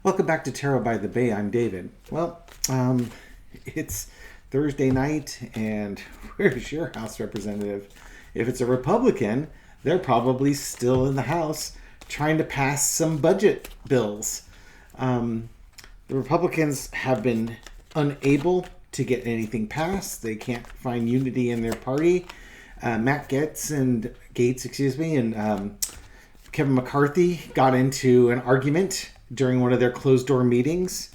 Welcome back to Tarot by the Bay. I'm David. It's Thursday night, and where's your House representative? If it's a Republican, they're probably still in the House trying to pass some budget bills. The Republicans have been unable to get anything passed. They can't find unity in their party. Matt Gaetz and Kevin McCarthy got into an argument during one of their closed-door meetings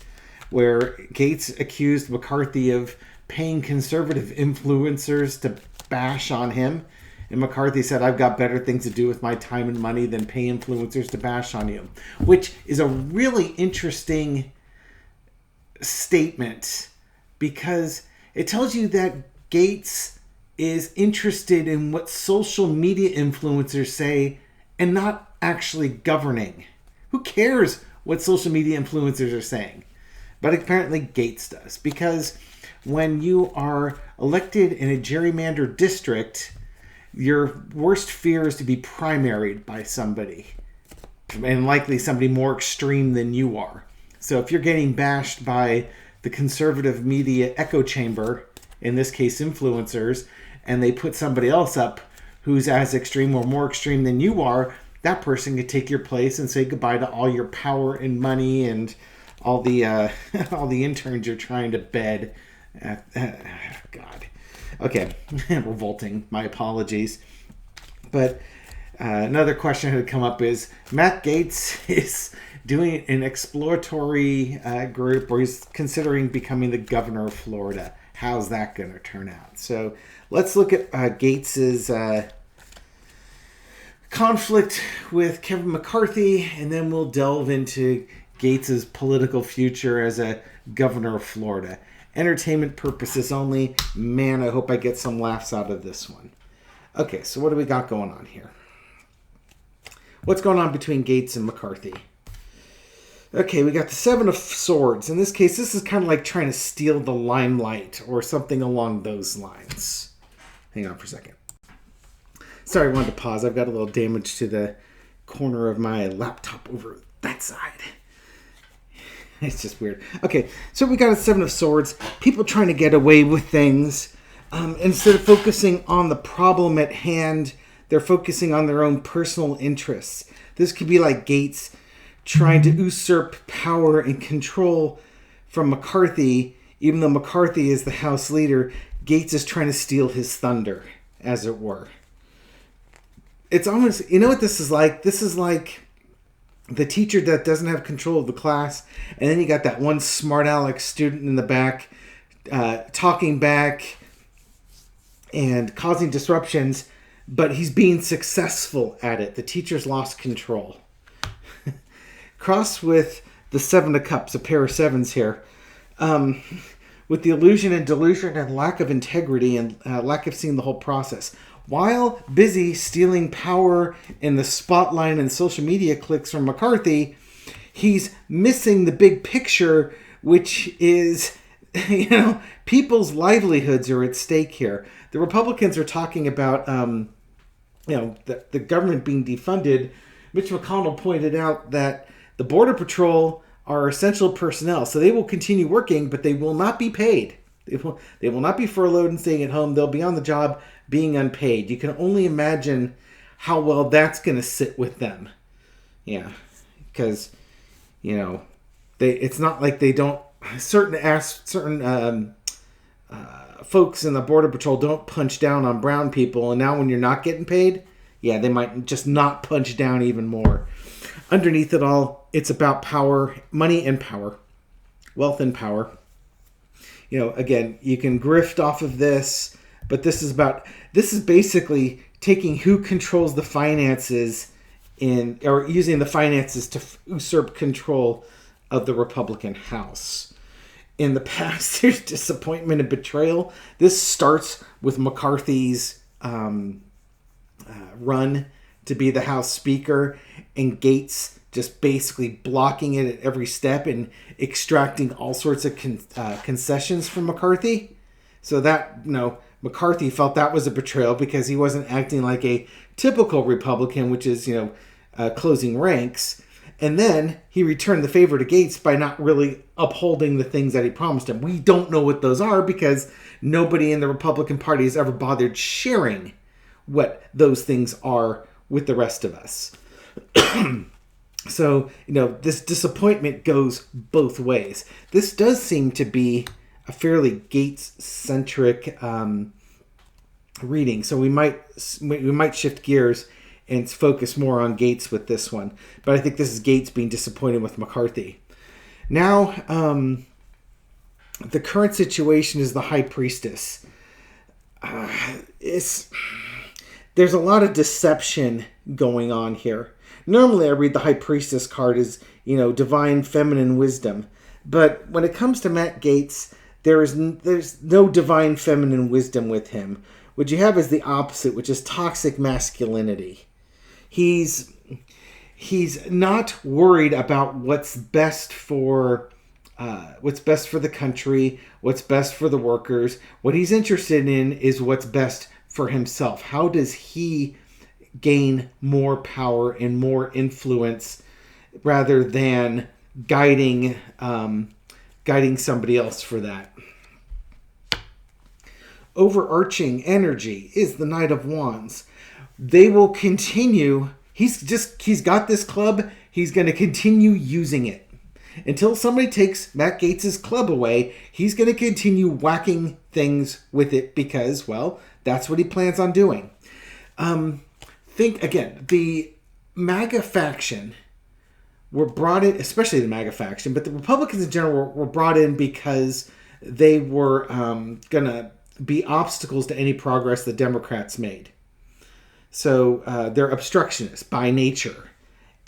where Gaetz accused McCarthy of paying conservative influencers to bash on him. And McCarthy said, I've got better things to do with my time and money than pay influencers to bash on you, which is a really interesting statement because it tells you that Gaetz is interested in what social media influencers say and not actually governing. Who cares what social media influencers are saying? But apparently Gaetz does, because when you are elected in a gerrymandered district, your worst fear is to be primaried by somebody, and likely somebody more extreme than you are. So if you're getting bashed by the conservative media echo chamber, in this case influencers, and they put somebody else up who's as extreme or more extreme than you are, that person could take your place and say goodbye to all your power and money and all the all the interns you're trying to bed. God. Okay, revolting. My apologies. But another question that had come up is Matt Gaetz is doing an exploratory group where he's considering becoming the governor of Florida. How's that going to turn out? So let's look at Gaetz's conflict with Kevin McCarthy, and then we'll delve into Gaetz's political future as a governor of Florida. Entertainment purposes only. Man, I hope I get some laughs out of this one. Okay, so what do we got going on here? What's going on between Gaetz and McCarthy? Okay, we got the Seven of Swords. In this case, this is kind of like trying to steal the limelight or something along those lines. Hang on for a second. Sorry, I wanted to pause. I've got a little damage to the corner of my laptop over that side. It's just weird. Okay, so we got a Seven of Swords. People trying to get away with things. Instead of focusing on the problem at hand, they're focusing on their own personal interests. This could be like Gaetz trying to usurp power and control from McCarthy. Even though McCarthy is the House leader, Gaetz is trying to steal his thunder, as it were. It's almost, you know what this is like? This is like the teacher that doesn't have control of the class, and then you got that one smart aleck student in the back talking back and causing disruptions, but he's being successful at it. The teacher's lost control. Cross with the Seven of Cups, a pair of sevens here. With the illusion and delusion and lack of integrity and lack of seeing the whole process. While busy stealing power in the spotlight and social media clicks from McCarthy, he's missing the big picture, which is, people's livelihoods are at stake here. The Republicans are talking about, the government being defunded. Mitch McConnell pointed out that the Border Patrol are essential personnel, so they will continue working, but they will not be paid. They will not be furloughed and staying at home. They'll be on the job being unpaid. You can only imagine how well that's going to sit with them. Yeah, because, it's not like they don't... Certain folks in the Border Patrol don't punch down on brown people, and now when you're not getting paid, yeah, they might just not punch down even more. Underneath it all, it's about power, money and power, wealth and power. Again, you can grift off of this, but this is basically taking who controls the finances or using the finances to usurp control of the Republican House. In the past, there's disappointment and betrayal. This starts with McCarthy's run to be the House Speaker, and Gaetz just basically blocking it at every step and extracting all sorts of concessions from McCarthy. So that, McCarthy felt that was a betrayal because he wasn't acting like a typical Republican, which is, closing ranks. And then he returned the favor to Gaetz by not really upholding the things that he promised him. We don't know what those are because nobody in the Republican Party has ever bothered sharing what those things are with the rest of us. So, this disappointment goes both ways. This does seem to be a fairly Gaetz-centric reading. So we might shift gears and focus more on Gaetz with this one. But I think this is Gaetz being disappointed with McCarthy. Now, the current situation is the High Priestess. There's a lot of deception going on here. Normally I read the High Priestess card as, divine feminine wisdom. But when it comes to Matt Gaetz, there's no divine feminine wisdom with him. What you have is the opposite, which is toxic masculinity. He's not worried about what's best for the country, what's best for the workers. What he's interested in is what's best for himself. How does he gain more power and more influence rather than guiding somebody else for that? Overarching energy is the Knight of Wands. They will continue. He's got this club. He's going to continue using it until somebody takes Matt Gaetz's club away. He's going to continue whacking things with it because, well, that's what he plans on doing. Think again, the MAGA faction were brought in, especially the MAGA faction, but the Republicans in general were brought in because they were going to be obstacles to any progress the Democrats made. So they're obstructionists by nature.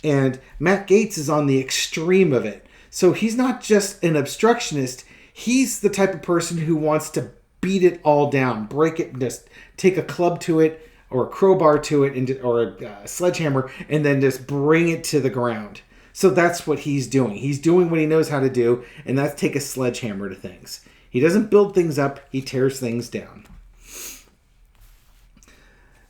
And Matt Gaetz is on the extreme of it. So he's not just an obstructionist. He's the type of person who wants to beat it all down, break it, just take a club to it or a crowbar to it or a sledgehammer and then just bring it to the ground. So that's what he's doing. He's doing what he knows how to do, and that's take a sledgehammer to things. He doesn't build things up, he tears things down.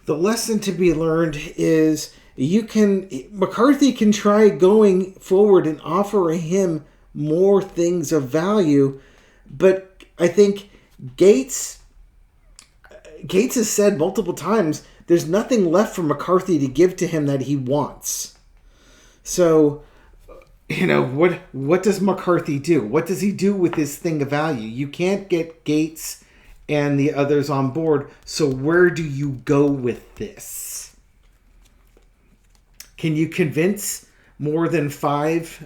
The lesson to be learned is McCarthy can try going forward and offer him more things of value, but I think Gaetz has said multiple times there's nothing left for McCarthy to give to him that he wants. So, what does McCarthy do? What does he do with this thing of value? You can't get Gaetz and the others on board, so where do you go with this? Can you convince more than five,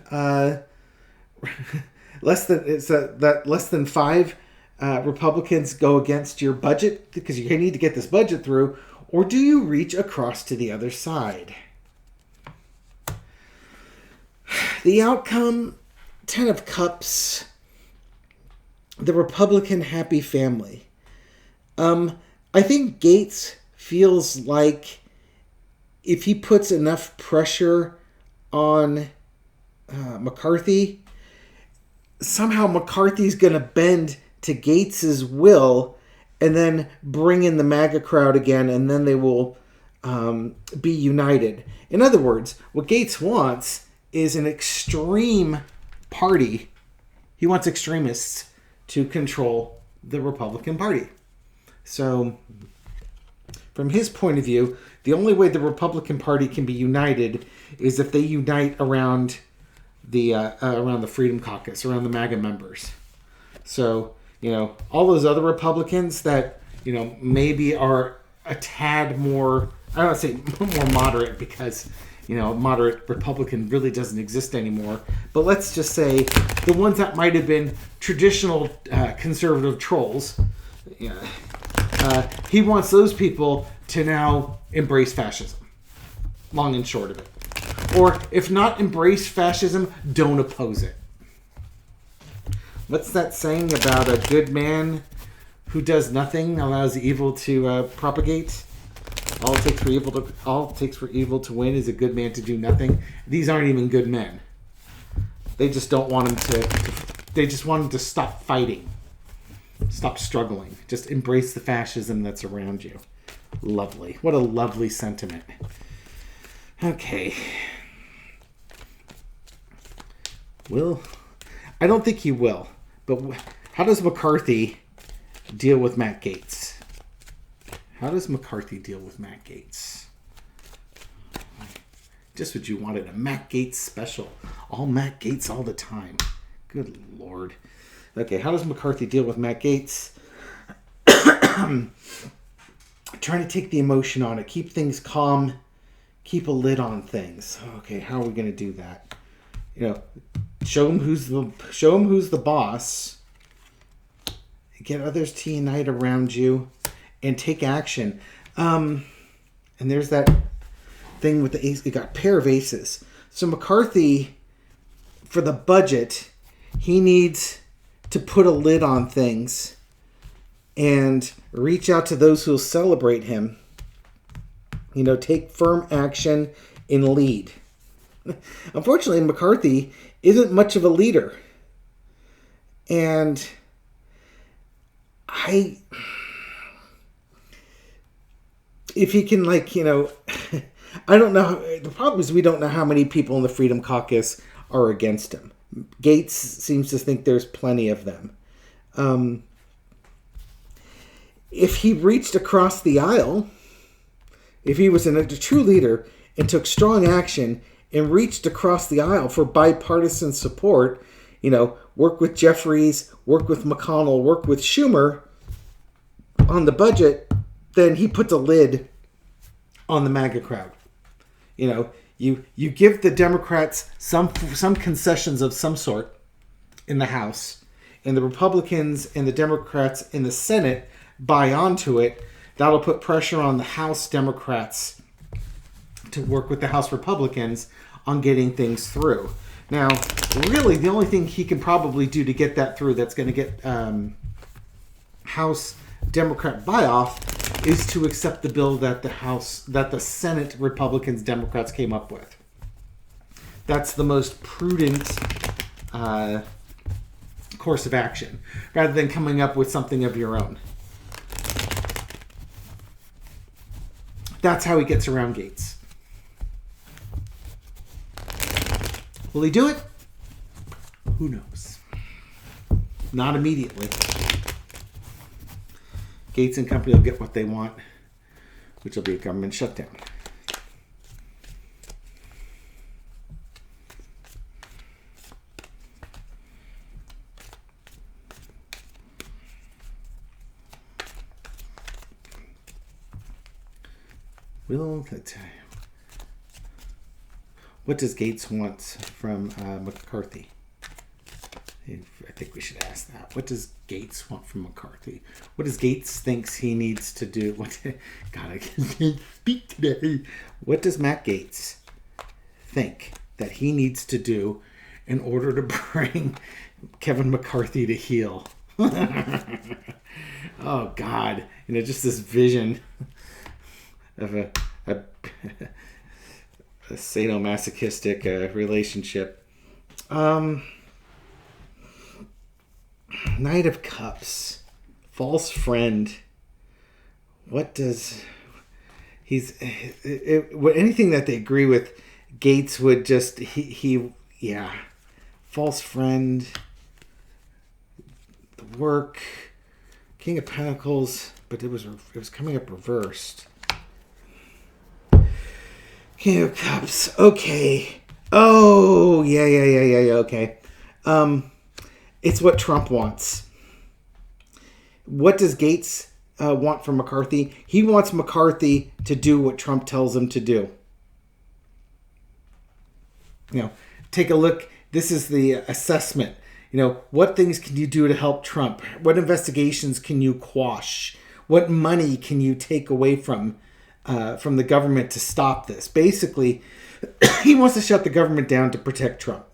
less than five Republicans go against your budget because you need to get this budget through, or do you reach across to the other side? The outcome, 10 of Cups, the Republican happy family. I think Gaetz feels like if he puts enough pressure on McCarthy, somehow McCarthy's going to bend to Gaetz's will and then bring in the MAGA crowd again, and then they will be united. In other words, what Gaetz wants is an extreme party. He wants extremists to control the Republican Party. So, from his point of view, the only way the Republican Party can be united is if they unite around the Freedom Caucus, around the MAGA members. So, all those other Republicans that, maybe are a tad more, I don't want to say more moderate because, moderate Republican really doesn't exist anymore. But let's just say the ones that might have been traditional conservative trolls, he wants those people to now embrace fascism. Long and short of it. Or if not embrace fascism, don't oppose it. What's that saying about a good man who does nothing allows evil to propagate? All it takes for evil to win is a good man to do nothing. These aren't even good men. They just don't want him to. They just want him to stop fighting, stop struggling. Just embrace the fascism that's around you. Lovely. What a lovely sentiment. Okay. Will? I don't think he will. But how does McCarthy deal with Matt Gaetz? How does McCarthy deal with Matt Gaetz? Just what you wanted, a Matt Gaetz special. All Matt Gaetz all the time. Good Lord. Okay, how does McCarthy deal with Matt Gaetz? Trying to take the emotion on it. Keep things calm. Keep a lid on things. Okay, how are we going to do that? Show him who's the boss. Get others to unite around you and take action. And there's that thing with the ace. It got a pair of aces. So McCarthy, for the budget, he needs to put a lid on things and reach out to those who will celebrate him. Take firm action and lead. Unfortunately, McCarthy isn't much of a leader. And if he can, I don't know. The problem is we don't know how many people in the Freedom Caucus are against him. Gaetz seems to think there's plenty of them. If he reached across the aisle, if he was a true leader and took strong action and reached across the aisle for bipartisan support, work with Jeffries, work with McConnell, work with Schumer on the budget, then he puts a lid on the MAGA crowd. You give the Democrats some concessions of some sort in the House, and the Republicans and the Democrats in the Senate buy onto it. That'll put pressure on the House Democrats to work with the House Republicans on getting things through. Now, really, the only thing he can probably do to get that through that's going to get House Democrat buy-off is to accept the bill that the Senate Republicans, Democrats came up with. That's the most prudent course of action, rather than coming up with something of your own. That's how he gets around Gaetz. Will he do it? Who knows? Not immediately. Gaetz and company will get what they want, which will be a government shutdown. What does Gaetz want from McCarthy? I think we should ask that. What does Gaetz want from McCarthy? What does Gaetz thinks he needs to do? God, I can't speak today. What does Matt Gaetz think that he needs to do in order to bring Kevin McCarthy to heel? Oh, God. Just this vision of a sadomasochistic relationship. Knight of Cups, false friend. What does anything that they agree with? Gaetz would just false friend. The work, King of Pentacles, but it was coming up reversed. King of Cups. Okay. Oh, yeah. Okay. It's what Trump wants. What does Gaetz want from McCarthy? He wants McCarthy to do what Trump tells him to do. Take a look. This is the assessment. What things can you do to help Trump? What investigations can you quash? What money can you take away from the government to stop this? Basically, he wants to shut the government down to protect Trump.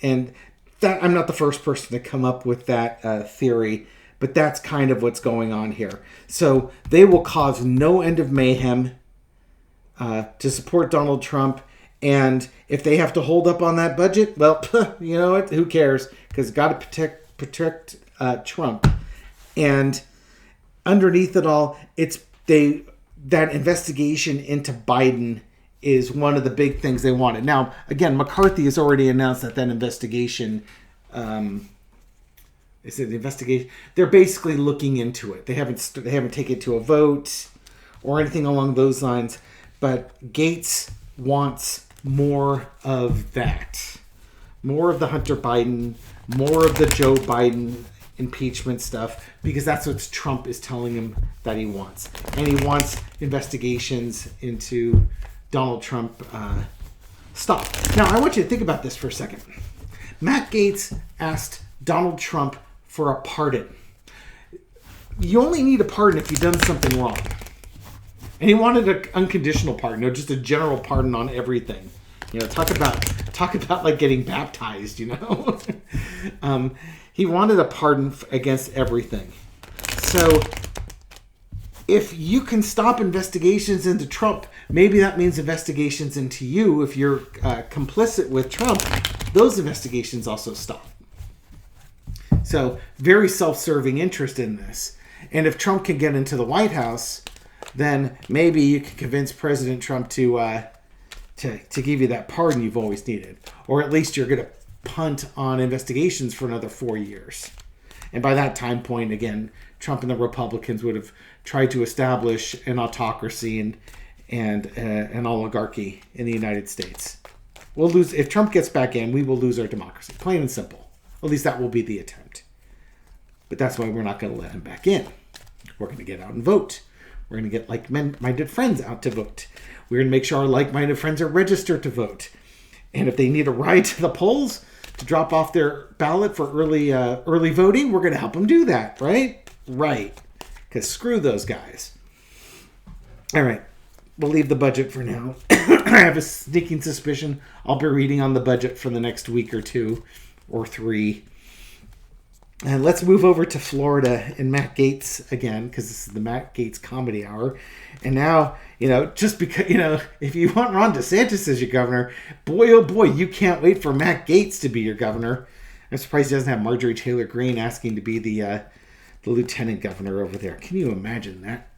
And that I'm not the first person to come up with that theory, but that's kind of what's going on here. So they will cause no end of mayhem to support Donald Trump. And if they have to hold up on that budget, well, you know what? Who cares? Because got to protect Trump. And underneath it all, that investigation into Biden is one of the big things they wanted. Now, again, McCarthy has already announced that investigation. Is it the investigation? They're basically looking into it. They haven't taken it to a vote or anything along those lines. But Gaetz wants more of that, more of the Hunter Biden, more of the Joe Biden impeachment stuff, because that's what Trump is telling him that he wants, and he wants investigations into Donald Trump. Stop. Now, I want you to think about this for a second. Matt Gaetz asked Donald Trump for a pardon. You only need a pardon if you've done something wrong. And he wanted an unconditional pardon, just a general pardon on everything. Talk about like getting baptized, He wanted a pardon against everything. So if you can stop investigations into Trump, maybe that means investigations into you. If you're complicit with Trump, those investigations also stop. So very self-serving interest in this. And if Trump can get into the White House, then maybe you can convince President Trump to give you that pardon you've always needed. Or at least you're going to punt on investigations for another 4 years. And by that time point, again, Trump and the Republicans would have tried to establish an autocracy and an oligarchy in the United States. We'll lose if Trump gets back in. We will lose our democracy, plain and simple. At least that will be the attempt. But that's why we're not going to let him back in. We're going to get out and vote. We're going to get like-minded friends out to vote. We're going to make sure our like-minded friends are registered to vote. And if they need a ride to the polls to drop off their ballot for early voting, we're going to help them do that, right? Right. Because screw those guys. All right. We'll leave the budget for now. I have a sneaking suspicion I'll be reading on the budget for the next week or 2 or 3. And let's move over to Florida and Matt Gaetz again, because this is the Matt Gaetz Comedy Hour. And now, just because, if you want Ron DeSantis as your governor, boy, oh boy, you can't wait for Matt Gaetz to be your governor. I'm surprised he doesn't have Marjorie Taylor Greene asking to be the lieutenant governor over there. Can you imagine that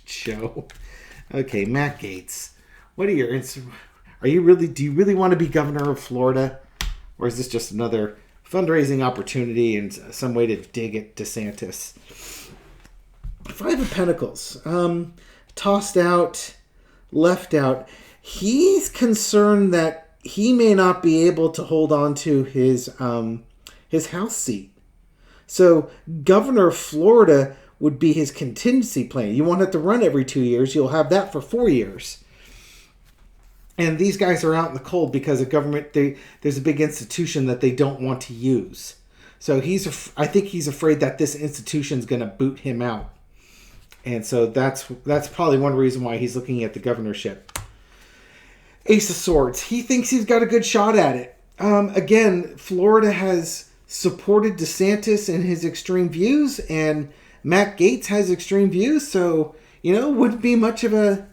show? Okay, Matt Gaetz. What are your do you really want to be governor of Florida? Or is this just another fundraising opportunity and some way to dig at DeSantis? 5 of Pentacles. Tossed out, left out. He's concerned that he may not be able to hold on to his House seat. So governor of Florida would be his contingency plan. You won't have to run every 2 years. You'll have that for 4 years. And these guys are out in the cold because the government, there's a big institution that they don't want to use. So I think he's afraid that this institution's going to boot him out. And so that's probably one reason why he's looking at the governorship. Ace of Swords. He thinks he's got a good shot at it. Again, Florida has supported DeSantis in his extreme views, and Matt Gaetz has extreme views. So, wouldn't be much of a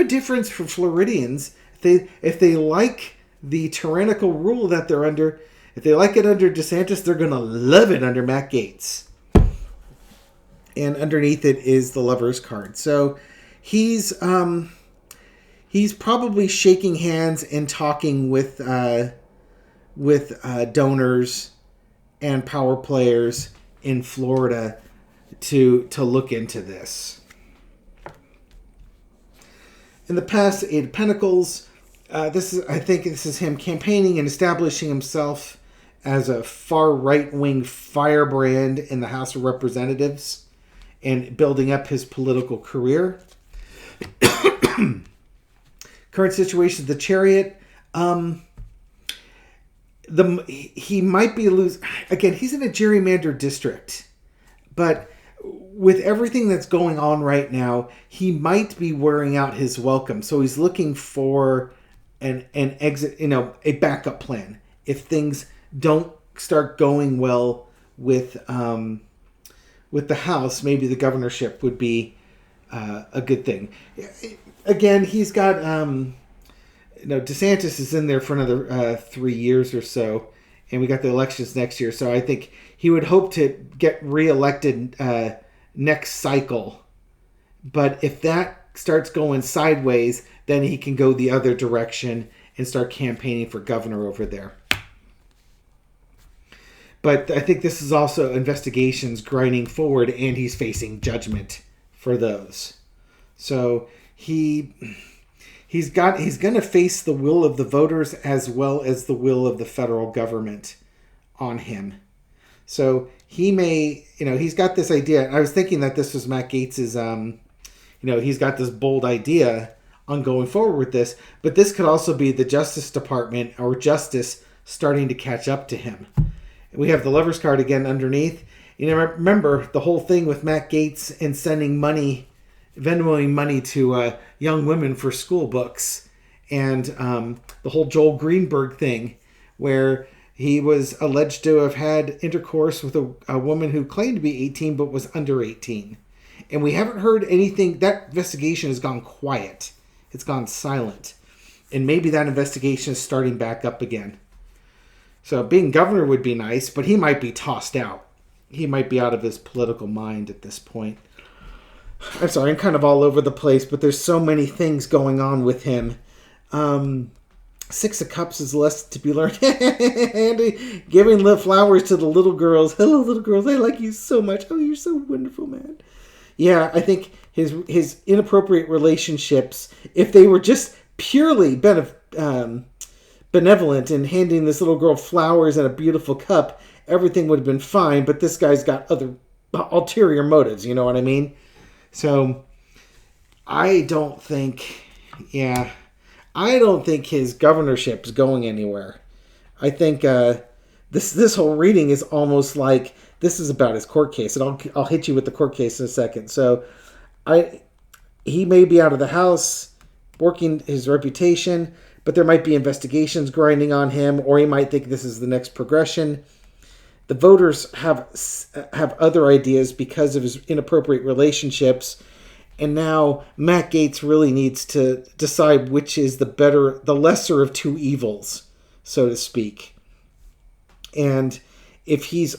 difference for Floridians. If they like the tyrannical rule that they're under, if they like it under DeSantis, they're going to love it under Matt Gaetz. And underneath it is the Lover's card. So he's probably shaking hands and talking with donors and power players in Florida to look into this. In the past, 8 of Pentacles. I think this is him campaigning and establishing himself as a far right-wing firebrand in the House of Representatives and building up his political career. Current situation, the Chariot. He might be losing. Again, he's in a gerrymandered district, but with everything that's going on right now, he might be wearing out his welcome. So he's looking for an exit, a backup plan if things don't start going well with the House. Maybe the governorship would be a good thing. Again, he's got DeSantis is in there for another 3 years or so, and we got the elections next year. So I think he would hope to get reelected next cycle. But if that starts going sideways, then he can go the other direction and start campaigning for governor over there. But I think this is also investigations grinding forward, and he's facing judgment for those. So he's going to face the will of the voters as well as the will of the federal government on him. So he may, he's got this idea. I was thinking that this was Matt Gaetz's, he's got this bold idea on going forward with this, but this could also be the Justice Department or justice starting to catch up to him. We have the Lover's card again underneath. Remember the whole thing with Matt Gaetz and sending money, Venmoing money to young women for school books, and the whole Joel Greenberg thing, where he was alleged to have had intercourse with a woman who claimed to be 18 but was under 18. And we haven't heard anything. That investigation has gone quiet. It's gone silent. And maybe that investigation is starting back up again. So being governor would be nice, but he might be tossed out. He might be out of his political mind at this point. I'm sorry, I'm kind of all over the place, but there's so many things going on with him. Six of Cups is less to be learned. And giving the flowers to the little girls. Hello, little girls. I like you so much. Oh, you're so wonderful, man. Yeah, I think his inappropriate relationships, if they were just purely benevolent in handing this little girl flowers and a beautiful cup, everything would have been fine. But this guy's got other ulterior motives. You know what I mean? So I don't think his governorship's going anywhere. I think this whole reading is almost like this is about his court case, and I'll hit you with the court case in a second. So he may be out of the house, working his reputation, but there might be investigations grinding on him, or he might think this is the next progression. The voters have other ideas because of his inappropriate relationships. And now Matt Gaetz really needs to decide which is the lesser of two evils, so to speak. And if he's,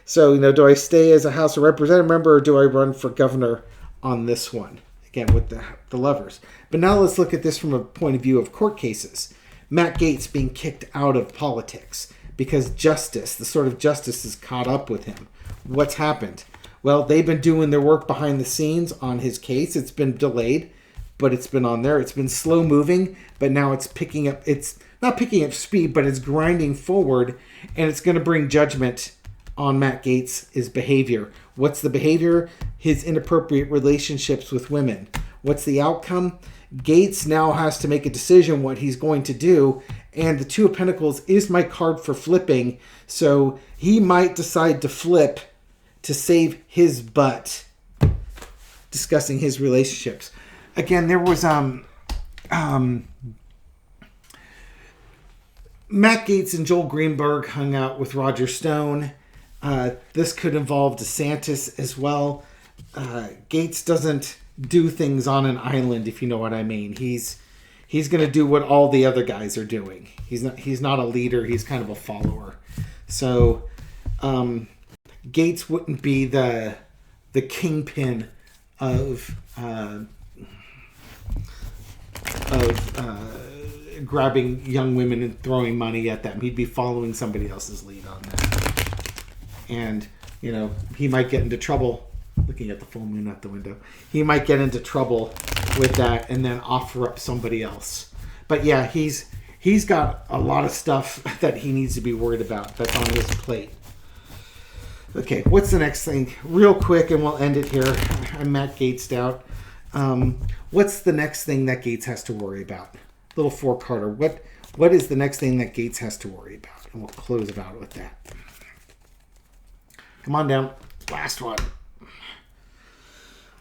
so, do I stay as a House of Representative member or do I run for governor on this one? Again, with the Lovers. But now let's look at this from a point of view of court cases. Matt Gaetz being kicked out of politics because justice, the sort of justice is caught up with him. What's happened? Well, they've been doing their work behind the scenes on his case. It's been delayed, but it's been on there. It's been slow moving, but now it's picking up. It's not picking up speed, but it's grinding forward, and it's going to bring judgment on Matt Gaetz' behavior. What's the behavior? His inappropriate relationships with women. What's the outcome? Gaetz now has to make a decision what he's going to do, and the Two of Pentacles is my card for flipping, so he might decide to flip to save his butt, discussing his relationships. Again, there was Matt Gaetz and Joel Greenberg hung out with Roger Stone. This could involve DeSantis as well. Gaetz doesn't do things on an island, if you know what I mean. He's going to do what all the other guys are doing. He's not a leader. He's kind of a follower. So Gaetz wouldn't be the kingpin of grabbing young women and throwing money at them. He'd be following somebody else's lead on that. And, he might get into trouble, looking at the full moon out the window. He might get into trouble with that and then offer up somebody else. But yeah, he's got a lot of stuff that he needs to be worried about that's on his plate. Okay, what's the next thing? Real quick, and we'll end it here. I'm Matt Gaetz'd out. What's the next thing that Gaetz has to worry about? Little four-parter. What is the next thing that Gaetz has to worry about? And we'll close it out with that. Come on down. Last one.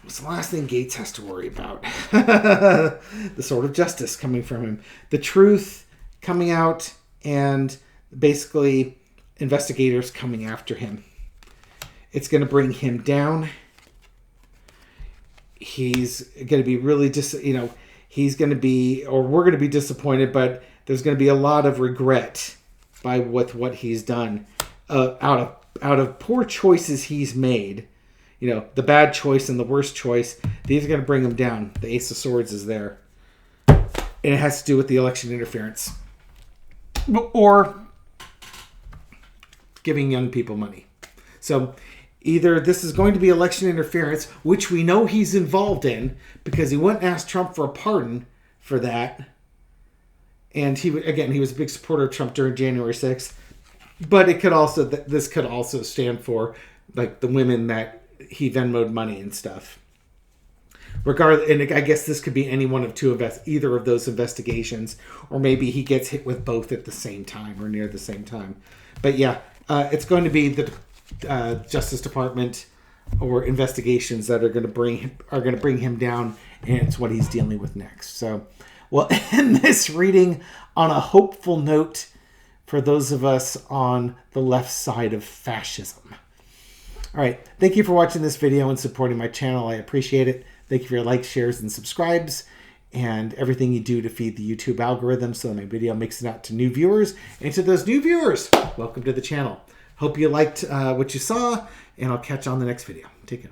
What's the last thing Gaetz has to worry about? The sort of justice coming from him. The truth coming out, and basically investigators coming after him. It's going to bring him down. He's going to be really he's going to be, or we're going to be disappointed, but there's going to be a lot of regret with what he's done out of poor choices he's made. the bad choice and the worst choice. These are going to bring him down. The Ace of Swords is there. And it has to do with the election interference. Or giving young people money. So either this is going to be election interference, which we know he's involved in because he went and asked Trump for a pardon for that. And he was a big supporter of Trump during January 6th. But this could also stand for like the women that he Venmo'd money and stuff. And I guess this could be any one of either of those investigations, or maybe he gets hit with both at the same time or near the same time. But yeah, it's going to be the Justice Department or investigations that are going to bring him down, and it's what he's dealing with next. So we'll end this reading on a hopeful note for those of us on the left side of fascism. All right, thank you for watching this video and supporting my channel. I appreciate it. Thank you for your likes, shares, and subscribes, and everything you do to feed the YouTube algorithm so that my video makes it out to new viewers. And to those new viewers, welcome to the channel. Hope you liked what you saw, and I'll catch you on the next video. Take care.